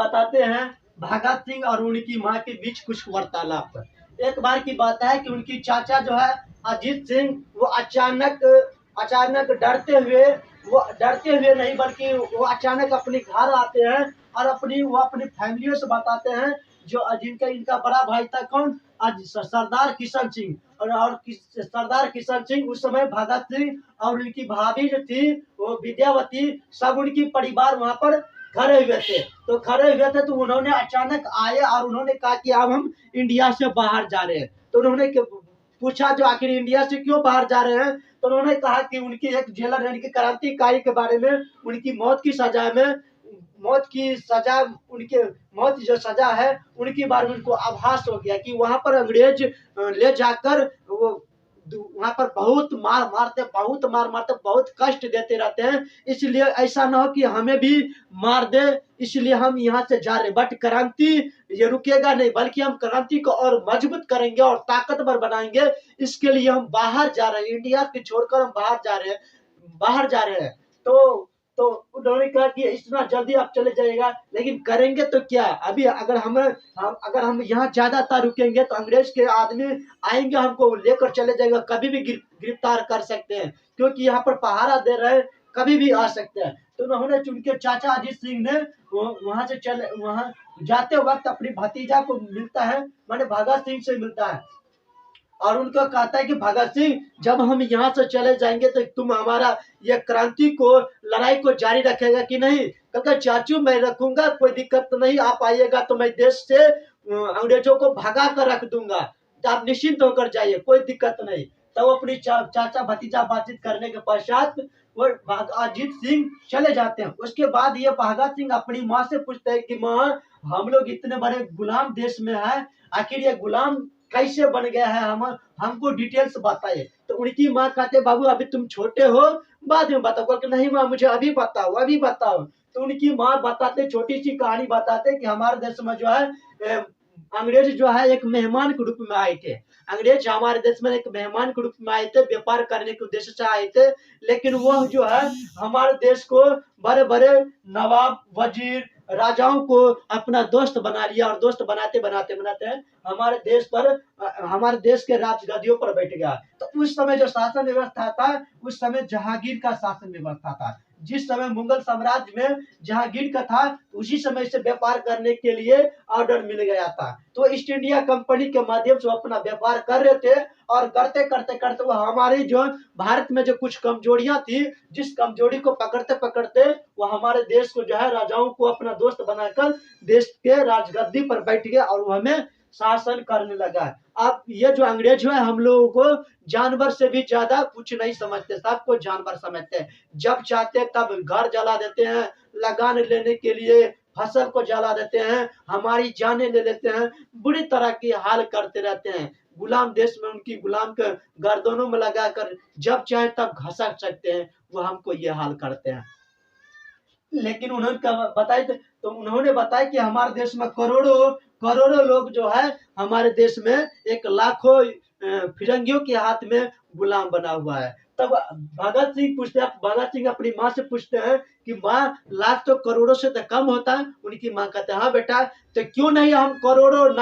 बताते हैं भगत सिंह और उनकी माँ के बीच कुछ वार्तालाप। एक बार की बात है कि उनकी चाचा जो है अजीत सिंह, वो अचानक अचानक डरते हुए नहीं बल्कि वो अचानक अपने घर आते हैं और वो अपनी फैमिलियों से बताते हैं, जो जिनका इनका बड़ा भाई था कौन, आज सरदार किशन सिंह। सरदार किशन सिंह उस समय भगत सिंह और उनकी भाभी जो थी वो विद्यावती, सब उनकी परिवार वहां पर खड़े हुए थे। तो उन्होंने अचानक आए और उन्होंने कहा कि अब हम इंडिया से बाहर जा रहे हैं। तो उन्होंने पूछा जो आखिर इंडिया से क्यों बाहर जा रहे हैं। तो उन्होंने कहा कि उनकी एक जेलर यानी कि क्रांतिकारी के बारे में, उनकी मौत की सजा उनके मौत जो सजा है उनके बारे में उनको आभास हो गया कि वहां पर अंग्रेज ले जाकर वो वहां पर बहुत मार मारते, बहुत कष्ट देते रहते हैं। इसलिए ऐसा ना हो कि हमें भी मार दे, इसलिए हम यहाँ से जा रहे। बट क्रांति ये रुकेगा नहीं, बल्कि हम क्रांति को और मजबूत करेंगे और ताकतवर बनाएंगे। इसके लिए हम बाहर जा रहे हैं, इंडिया के छोड़कर हम बाहर जा रहे हैं। तो उन्होंने कहा कि इतना जल्दी आप चले जाइएगा, लेकिन करेंगे तो क्या। अभी अगर हम यहाँ ज्यादातर रुकेंगे तो अंग्रेज के आदमी आएंगे, हमको लेकर चले जाएगा, कभी भी गिरफ्तार कर सकते हैं, क्योंकि यहाँ पर पहारा दे रहे हैं, कभी भी आ सकते हैं। तो उन्होंने उनके चाचा अजीत सिंह ने वहां जाते वक्त अपनी भतीजा को मिलता है, माने भगत सिंह से मिलता है और उनको कहता है कि भगत सिंह, जब हम यहाँ से चले जाएंगे तो तुम हमारा ये क्रांति को, लड़ाई को जारी रखेगा कि नहीं। कहता चाचू मैं रखूंगा, कोई दिक्कत नहीं, आप आइएगा तो मैं देश से अंग्रेजों को भगा कर रख दूंगा, तो आप निश्चिंत होकर जाइए, कोई दिक्कत नहीं। तब तो अपनी चाचा भतीजा बातचीत करने के पश्चात वो अजीत सिंह चले जाते हैं। उसके बाद ये भगत सिंह अपनी माँ से पूछते हैं कि माँ, हम लोग इतने बड़े गुलाम देश में है, आखिर ये गुलाम कैसे बन गया है, हमको डिटेल्स बताइए। तो उनकी माँ कहते बाबू अभी तुम छोटे हो, बाद में बताओ। कि नहीं माँ, मुझे अभी बताओ। तो उनकी माँ बताते, छोटी सी कहानी बताते कि हमारे देश में जो है अंग्रेज जो है एक मेहमान के रूप में आए थे। अंग्रेज हमारे देश में एक मेहमान के रूप में आए थे, व्यापार करने के उद्देश्य से आए थे। लेकिन वह जो है हमारे देश को बड़े बड़े नवाब, वजीर, राजाओं को अपना दोस्त बना लिया और दोस्त बनाते बनाते बनाते हमारे देश के राजगद्दियों पर बैठ गया। तो उस समय जो शासन व्यवस्था था, उस समय जहांगीर का शासन व्यवस्था था। जिस समय मुगल साम्राज्य में जहांगीर का था, उसी समय से व्यापार करने के लिए ऑर्डर मिल गया था। तो ईस्ट इंडिया कंपनी के माध्यम से अपना व्यापार कर रहे थे और करते करते करते वो हमारी जो भारत में जो कुछ कमजोरियां थी, जिस कमजोरी को पकड़ते पकड़ते वो हमारे देश को जो है राजाओं को अपना दोस्त बनाकर देश के राजगद्दी पर बैठ गया और वो हमें शासन करने लगा। अब ये जो अंग्रेज है हम लोगों को जानवर से भी ज्यादा कुछ नहीं समझते, सबको जानवर समझते हैं। जब चाहते तब घर जला देते हैं, लगान लेने के लिए फसल को जला देते हैं, हमारी जाने ले लेते हैं, बुरी तरह की हाल करते रहते हैं। गुलाम देश में उनकी गुलाम के गर्दनों में लगाकर जब चाहे तब घसक सकते हैं, वो हमको ये हाल करते हैं। लेकिन उन्होंने बताया कि हमारे देश में करोड़ों करोड़ों लोग जो है हमारे देश में एक लाखों फिरंगियों के हाथ में गुलाम बना हुआ है। तब भगत सिंह अपनी माँ से पूछते हैं कि माँ, लाख तो करोड़ों से तो कम होता है। उनकी माँ कहते हैं हाँ बेटा, तो क्यों नहीं हम करोड़ों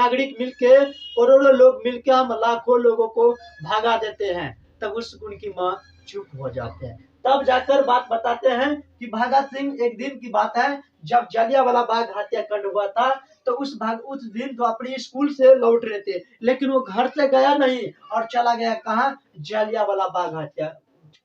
लोग मिलके हम लाखों लोगों को भगा देते हैं। तब उनकी माँ चुप हो जाते हैं। तब जाकर बात बताते हैं कि भगत सिंह, एक दिन की बात है जब जलियांवाला बाग हत्याकांड हुआ था। तो उस दिन तो अपने स्कूल से लौट रहे थे, लेकिन वो घर से गया नहीं और चला गया कहाँ, जलियांवाला बाग हत्या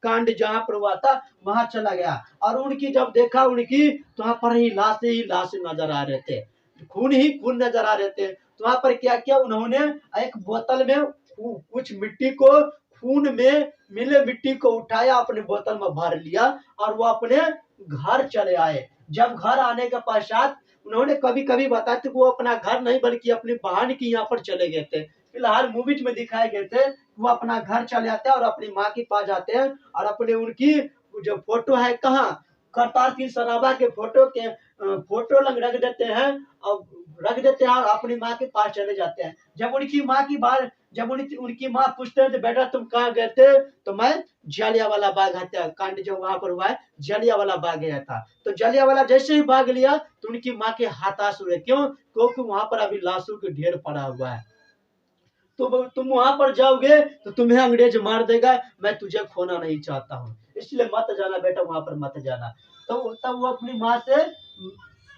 कांड जहाँ पर हुआ था वहां चला गया। और उनकी जब देखा उनकी, तो वहां पर ही लाशें नजर आ रहे थे, खून ही खून नजर आ रहे थे। तो वहां पर क्या किया उन्होंने, एक बोतल में कुछ मिट्टी को, खून में मिले मिट्टी को उठाया, अपने बोतल में भर लिया और वो अपने घर चले आए। जब घर आने के पश्चात उन्होंने कभी कभी बताया कि वो अपना घर नहीं बल्कि अपनी बहन की यहाँ पर चले गए थे। फिलहाल मूवीज में दिखाए गए थे, वो अपना घर चले आते हैं और अपनी माँ के पास जाते हैं और अपने उनकी जो फोटो है कहाँ, करतार सिंह सराभा के फोटो लग रख देते हैं और अपनी माँ के पास चले जाते हैं। जब उनकी माँ पूछते हैं तो बेटा तुम कहाँ गए थे, तो मैं जलियांवाला बाग हत्याकांड जो वहां पर हुआ है, जलियांवाला बाग गया था। तो जलियांवाला जैसे ही भाग लिया तो उनकी माँ के हाथ हुए, क्यों? क्योंकि वहां पर अभी लाशों के ढेर पड़ा हुआ है। तुम वहां पर जाओगे तो तुम्हें अंग्रेज मार देगा, मैं तुझे खोना नहीं चाहता हूँ, इसलिए मत जाना बेटा, वहां पर मत जाना। तो तब वो अपनी माँ से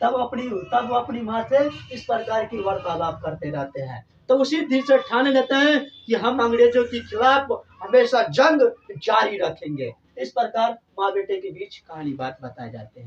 तब वो अपनी माँ से इस प्रकार की वार्तालाप करते रहते हैं। तो उसी दिन से ठान लेते हैं कि हम अंग्रेजों के खिलाफ हमेशा जंग जारी रखेंगे। इस प्रकार माँ बेटे के बीच कहानी बात बताए जाते हैं।